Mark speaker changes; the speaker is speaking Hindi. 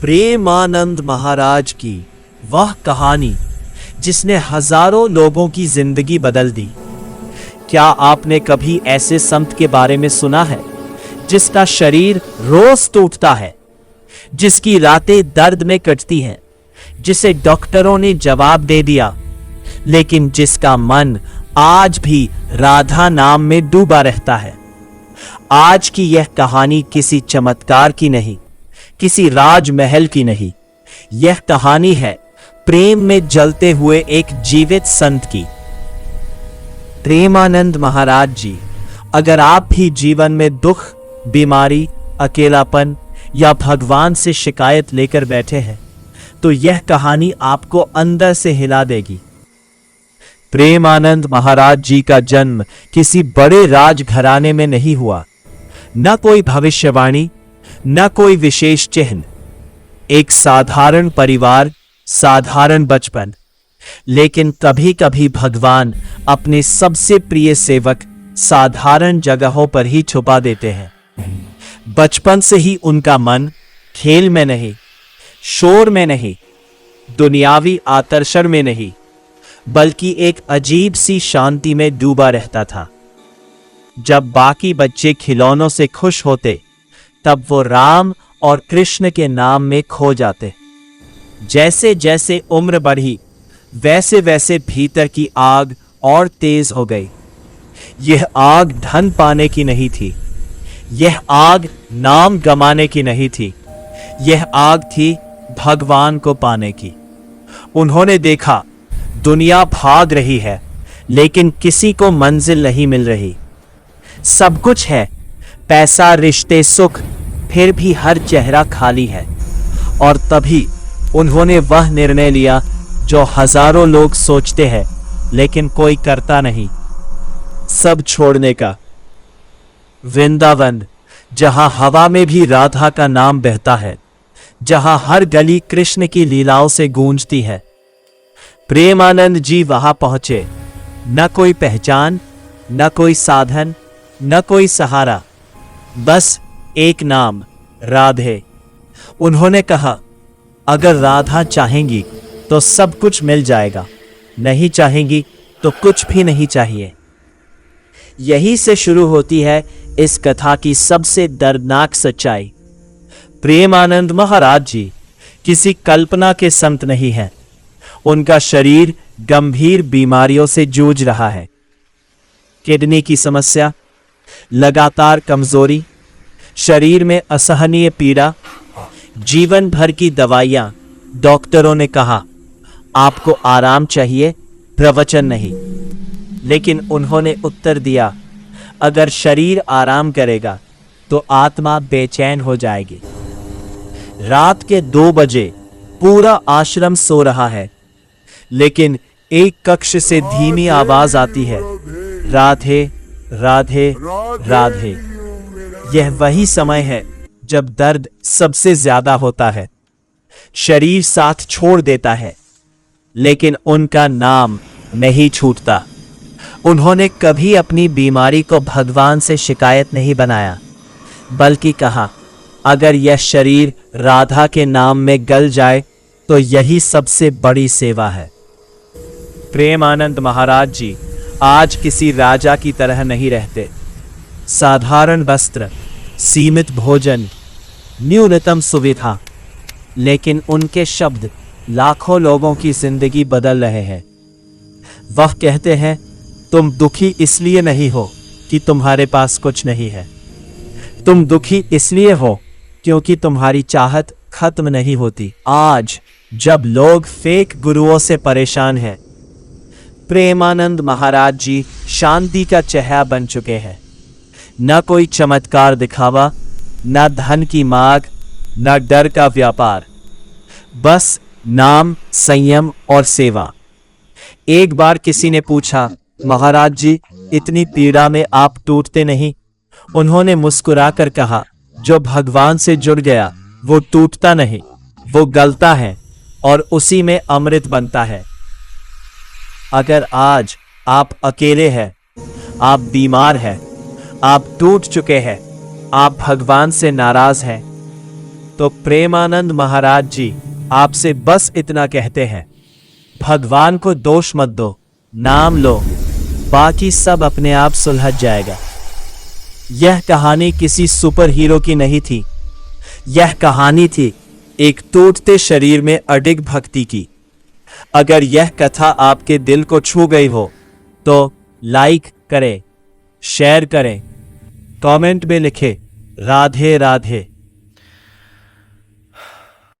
Speaker 1: प्रेमानंद महाराज की वह कहानी जिसने हजारों लोगों की जिंदगी बदल दी। क्या आपने कभी ऐसे संत के बारे में सुना है जिसका शरीर रोज टूटता है, जिसकी रातें दर्द में कटती हैं, जिसे डॉक्टरों ने जवाब दे दिया, लेकिन जिसका मन आज भी राधा नाम में डूबा रहता है। आज की यह कहानी किसी चमत्कार की नहीं, किसी राजमहल की नहीं, यह कहानी है प्रेम में जलते हुए एक जीवित संत की। प्रेमानंद महाराज जी, अगर आप भी जीवन में दुख, बीमारी, अकेलापन या भगवान से शिकायत लेकर बैठे हैं, तो यह कहानी आपको अंदर से हिला देगी। प्रेमानंद महाराज जी का जन्म किसी बड़े राजघराने में नहीं हुआ, न कोई भविष्यवाणी, न कोई विशेष चिन्ह। एक साधारण परिवार, साधारण बचपन। लेकिन कभी कभी भगवान अपने सबसे प्रिय सेवक साधारण जगहों पर ही छुपा देते हैं। बचपन से ही उनका मन खेल में नहीं, शोर में नहीं, दुनियावी आकर्षण में नहीं, बल्कि एक अजीब सी शांति में डूबा रहता था। जब बाकी बच्चे खिलौनों से खुश होते, तब वो राम और कृष्ण के नाम में खो जाते। जैसे जैसे उम्र बढ़ी, वैसे वैसे भीतर की आग और तेज हो गई। यह आग धन पाने की नहीं थी, यह आग नाम गमाने की नहीं थी, यह आग थी भगवान को पाने की। उन्होंने देखा दुनिया भाग रही है, लेकिन किसी को मंजिल नहीं मिल रही। सब कुछ है, पैसा, रिश्ते, सुख, फिर भी हर चेहरा खाली है। और तभी उन्होंने वह निर्णय लिया जो हजारों लोग सोचते हैं लेकिन कोई करता नहीं, सब छोड़ने का। वृंदावन, जहां हवा में भी राधा का नाम बहता है, जहां हर गली कृष्ण की लीलाओं से गूंजती है। प्रेमानंद जी वहां पहुंचे। न कोई पहचान, न कोई साधन, न कोई सहारा, बस एक नाम, राधे। उन्होंने कहा, अगर राधा चाहेंगी तो सब कुछ मिल जाएगा, नहीं चाहेंगी तो कुछ भी नहीं चाहिए। यही से शुरू होती है इस कथा की सबसे दर्दनाक सच्चाई। प्रेमानंद महाराज जी किसी कल्पना के संत नहीं हैं। उनका शरीर गंभीर बीमारियों से जूझ रहा है। किडनी की समस्या, लगातार कमजोरी, शरीर में असहनीय पीड़ा, जीवन भर की दवाइयां। डॉक्टरों ने कहा, आपको आराम चाहिए, प्रवचन नहीं। लेकिन उन्होंने उत्तर दिया, अगर शरीर आराम करेगा तो आत्मा बेचैन हो जाएगी। रात के 2 बजे पूरा आश्रम सो रहा है, लेकिन एक कक्ष से धीमी आवाज आती है, राधे राधे राधे। यह वही समय है जब दर्द सबसे ज्यादा होता है। शरीर साथ छोड़ देता है, लेकिन उनका नाम नहीं छूटता। उन्होंने कभी अपनी बीमारी को भगवान से शिकायत नहीं बनाया, बल्कि कहा, अगर यह शरीर राधा के नाम में गल जाए तो यही सबसे बड़ी सेवा है। प्रेमानंद महाराज जी आज किसी राजा की तरह नहीं रहते। साधारण वस्त्र, सीमित भोजन, न्यूनतम सुविधा, लेकिन उनके शब्द लाखों लोगों की जिंदगी बदल रहे हैं। वह कहते हैं, तुम दुखी इसलिए नहीं हो कि तुम्हारे पास कुछ नहीं है, तुम दुखी इसलिए हो क्योंकि तुम्हारी चाहत खत्म नहीं होती। आज जब लोग फेक गुरुओं से परेशान हैं, प्रेमानंद महाराज जी शांति का चेहरा बन चुके हैं। न कोई चमत्कार दिखावा, न धन की मांग, न डर का व्यापार, बस नाम, संयम और सेवा। एक बार किसी ने पूछा, महाराज जी इतनी पीड़ा में आप टूटते नहीं? उन्होंने मुस्कुराकर कहा, जो भगवान से जुड़ गया वो टूटता नहीं, वो गलता है और उसी में अमृत बनता है। अगर आज आप अकेले हैं, आप बीमार हैं, आप टूट चुके हैं, आप भगवान से नाराज हैं, तो प्रेमानंद महाराज जी आपसे बस इतना कहते हैं, भगवान को दोष मत दो, नाम लो, बाकी सब अपने आप सुलझ जाएगा। यह कहानी किसी सुपर हीरो की नहीं थी। यह कहानी थी एक टूटते शरीर में अडिग भक्ति की। अगर यह कथा आपके दिल को छू गई हो तो लाइक करें, शेयर करें, कमेंट में लिखें राधे राधे।